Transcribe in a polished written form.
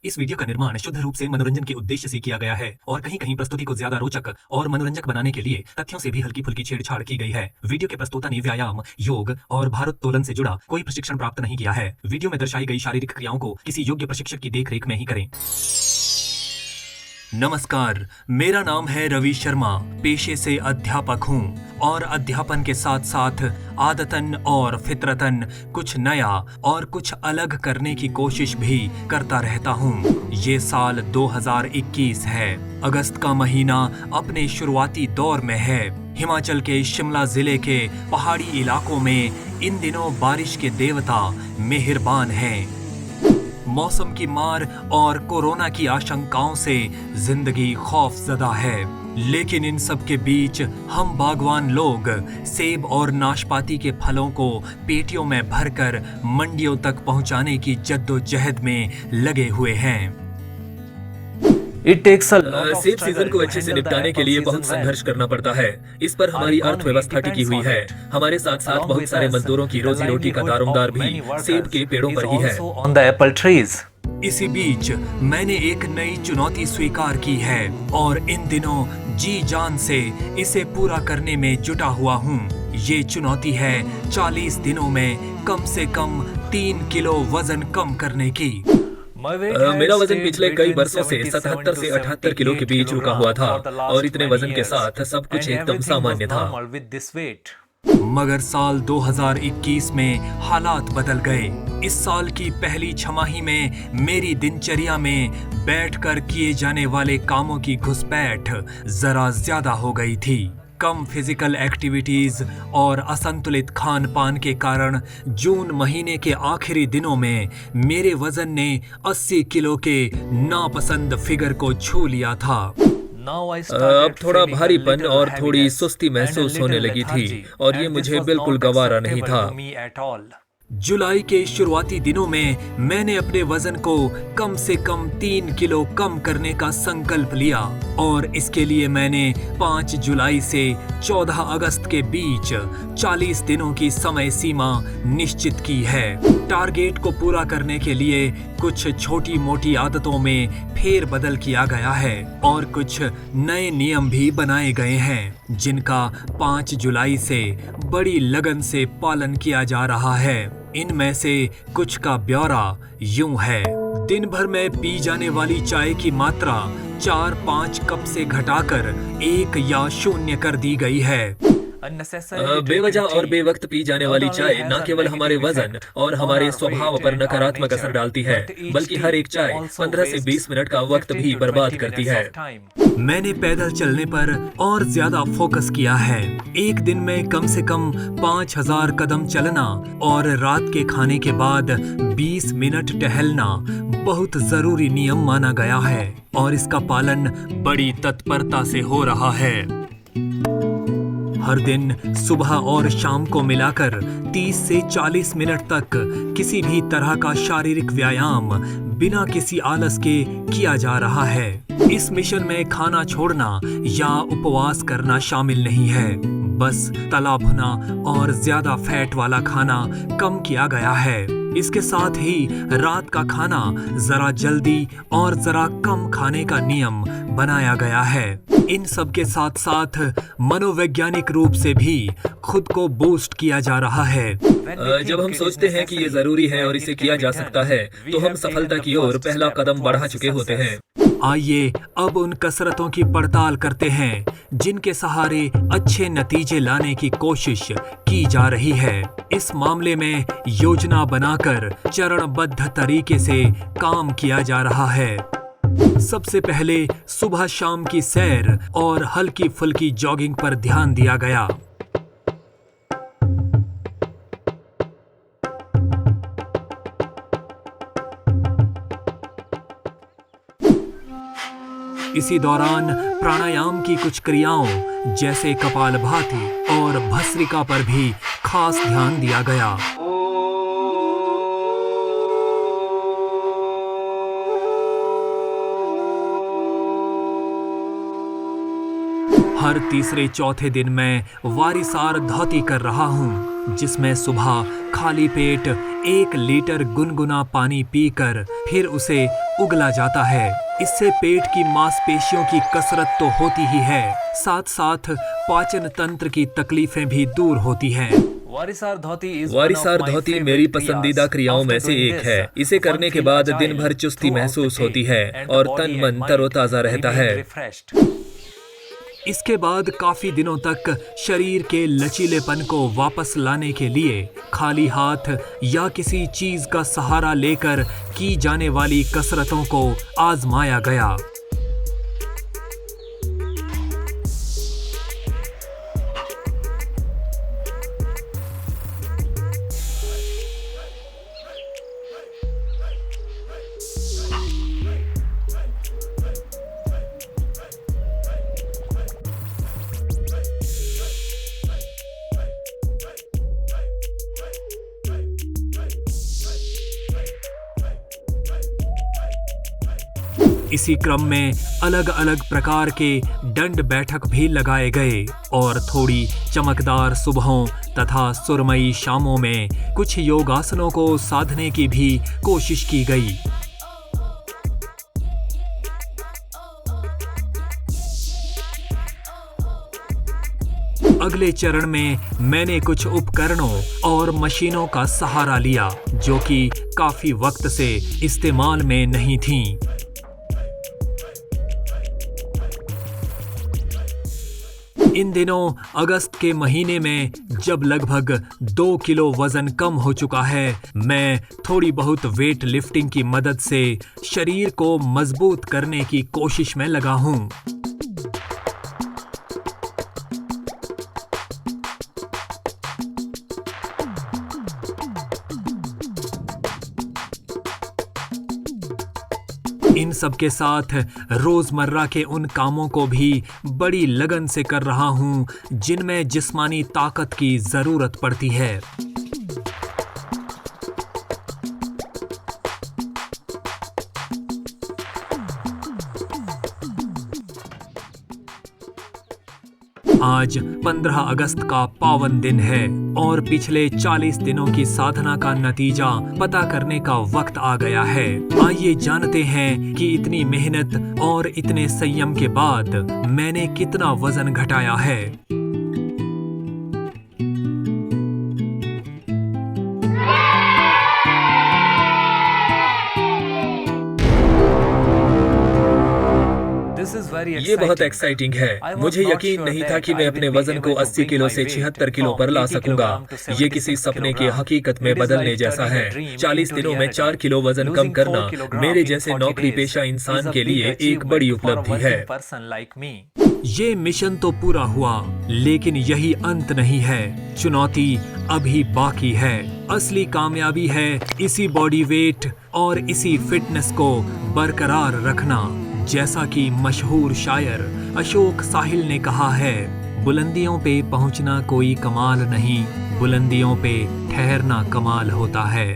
इस वीडियो का निर्माण शुद्ध रूप से मनोरंजन के उद्देश्य से किया गया है और कहीं कहीं प्रस्तुति को ज्यादा रोचक और मनोरंजक बनाने के लिए तथ्यों से भी हल्की फुल्की छेड़छाड़ की गई है। वीडियो के प्रस्तोता ने व्यायाम, योग और भारोत्तोलन से जुड़ा कोई प्रशिक्षण प्राप्त नहीं किया है। वीडियो में दर्शाई गई शारीरिक क्रियाओं को किसी योग्य प्रशिक्षक की देखरेख में ही करें। नमस्कार, मेरा नाम है रवि शर्मा। पेशे से अध्यापक हूँ और अध्यापन के साथ साथ आदतन और फितरतन कुछ नया और कुछ अलग करने की कोशिश भी करता रहता हूँ। ये साल 2021 है। अगस्त का महीना अपने शुरुआती दौर में है। हिमाचल के शिमला जिले के पहाड़ी इलाकों में इन दिनों बारिश के देवता मेहरबान हैं। मौसम की मार और कोरोना की आशंकाओं से जिंदगी खौफजदा है, लेकिन इन सब के बीच हम बागवान लोग सेब और नाशपाती के फलों को पेटियों में भरकर मंडियों तक पहुंचाने की जद्दोजहद में लगे हुए हैं। सेब सीजन को अच्छे से निपटाने के लिए बहुत संघर्ष करना पड़ता है। इस पर हमारी अर्थव्यवस्था टिकी हुई है। हमारे साथ साथ बहुत सारे मजदूरों की रोजी रोटी का दारोमदार भी सेब के पेड़ों पर ही है। इसी बीच मैंने एक नई चुनौती स्वीकार की है और इन दिनों जी जान से इसे पूरा करने में जुटा हुआ हूँ। ये चुनौती है 40 दिनों में कम से कम 3 किलो वजन कम करने की। मेरा वजन पिछले कई वर्षों से 77 से 78 किलो के बीच रुका हुआ था और इतने वजन के साथ सब कुछ एकदम सामान्य था। मगर साल 2021 में हालात बदल गए। इस साल की पहली छमाही में मेरी दिनचर्या में बैठकर किए जाने वाले कामों की घुसपैठ जरा ज्यादा हो गई थी। कम फिजिकल एक्टिविटीज और असंतुलित खान पान के कारण जून महीने के आखिरी दिनों में मेरे वजन ने 80 किलो के नापसंद फिगर को छू लिया था। अब थोड़ा भारीपन और थोड़ी सुस्ती महसूस होने लगी थी और ये मुझे बिल्कुल गवारा नहीं था। जुलाई के शुरुआती दिनों में मैंने अपने वजन को कम से कम 3 किलो कम करने का संकल्प लिया और इसके लिए मैंने 5 जुलाई से 14 अगस्त के बीच 40 दिनों की समय सीमा निश्चित की है। टारगेट को पूरा करने के लिए कुछ छोटी मोटी आदतों में फेरबदल किया गया है और कुछ नए नियम भी बनाए गए हैं जिनका 5 जुलाई से बड़ी लगन से पालन किया जा रहा है। इनमें से कुछ का ब्यौरा यूं है। दिन भर में पी जाने वाली चाय की मात्रा 4-5 कप से घटाकर 1 या 0 कर दी गई है। बेवजह और बेवक्त पी जाने वाली चाय न केवल हमारे वजन और हमारे स्वभाव पर नकारात्मक असर डालती है, बल्कि हर एक चाय 15 से 20 मिनट का वक्त भी बर्बाद करती है। मैंने पैदल चलने पर और ज्यादा फोकस किया है। एक दिन में कम से कम 5000 कदम चलना और रात के खाने के बाद 20 मिनट टहलना बहुत जरूरी नियम माना गया है और इसका पालन बड़ी तत्परता से हो रहा है। हर दिन सुबह और शाम को मिलाकर 30 से 40 मिनट तक किसी भी तरह का शारीरिक व्यायाम बिना किसी आलस के किया जा रहा है। इस मिशन में खाना छोड़ना या उपवास करना शामिल नहीं है। बस तला भुना और ज्यादा फैट वाला खाना कम किया गया है। इसके साथ ही रात का खाना जरा जल्दी और जरा कम खाने का नियम बनाया गया है। इन सब के साथ साथ मनोवैज्ञानिक रूप से भी खुद को बूस्ट किया जा रहा है। जब हम सोचते हैं कि ये जरूरी है और इसे किया जा सकता है, तो हम सफलता की ओर पहला कदम बढ़ा चुके होते हैं। आइए अब उन कसरतों की पड़ताल करते हैं जिनके सहारे अच्छे नतीजे लाने की कोशिश की जा रही है। इस मामले में योजना बनाकर चरणबद्ध तरीके से काम किया जा रहा है। सबसे पहले सुबह शाम की सैर और हल्की फुल्की जॉगिंग पर ध्यान दिया गया। इसी दौरान प्राणायाम की कुछ क्रियाओं जैसे कपालभाति और भस्त्रिका पर भी खास ध्यान दिया गया। हर तीसरे चौथे दिन मैं वारिसार धौती कर रहा हूँ, जिसमें सुबह खाली पेट 1 लीटर गुनगुना पानी पीकर फिर उसे उगला जाता है। इससे पेट की मांसपेशियों की कसरत तो होती ही है, साथ साथ पाचन तंत्र की तकलीफें भी दूर होती हैं। वारिसार धोती मेरी पसंदीदा क्रियाओं में से एक है। इसे करने के बाद दिन भर चुस्ती महसूस होती है और तन मन तरोताजा रहता है। इसके बाद काफी दिनों तक शरीर के लचीलेपन को वापस लाने के लिए खाली हाथ या किसी चीज का सहारा लेकर की जाने वाली कसरतों को आजमाया गया। इसी क्रम में अलग अलग प्रकार के दंड बैठक भी लगाए गए और थोड़ी चमकदार सुबहों तथा सुरमई शामों में कुछ योगासनों को साधने की भी कोशिश की गई। अगले चरण में मैंने कुछ उपकरणों और मशीनों का सहारा लिया जो कि काफी वक्त से इस्तेमाल में नहीं थीं। इन दिनों अगस्त के महीने में जब लगभग 2 किलो वजन कम हो चुका है, मैं थोड़ी बहुत वेट लिफ्टिंग की मदद से शरीर को मजबूत करने की कोशिश में लगा हूं। इन सब के साथ रोजमर्रा के उन कामों को भी बड़ी लगन से कर रहा हूं जिनमें जिस्मानी ताकत की जरूरत पड़ती है। आज 15 अगस्त का पावन दिन है और पिछले 40 दिनों की साधना का नतीजा पता करने का वक्त आ गया है। आइए जानते हैं कि इतनी मेहनत और इतने संयम के बाद मैंने कितना वजन घटाया है। ये बहुत एक्साइटिंग है। मुझे यकीन नहीं था कि मैं अपने वजन को 80 किलो से 76 किलो पर ला सकूंगा। ये किसी सपने की हकीकत में बदलने जैसा है। 40 दिनों में 4 किलो वजन कम करना मेरे जैसे नौकरी पेशा इंसान के लिए एक बड़ी उपलब्धि है। ये मिशन तो पूरा हुआ, लेकिन यही अंत नहीं है। चुनौती अभी बाकी है। असली कामयाबी है इसी बॉडी वेट और इसी फिटनेस को बरकरार रखना। जैसा कि मशहूर शायर अशोक साहिल ने कहा है, बुलंदियों पे पहुंचना कोई कमाल नहीं, बुलंदियों पे ठहरना कमाल होता है।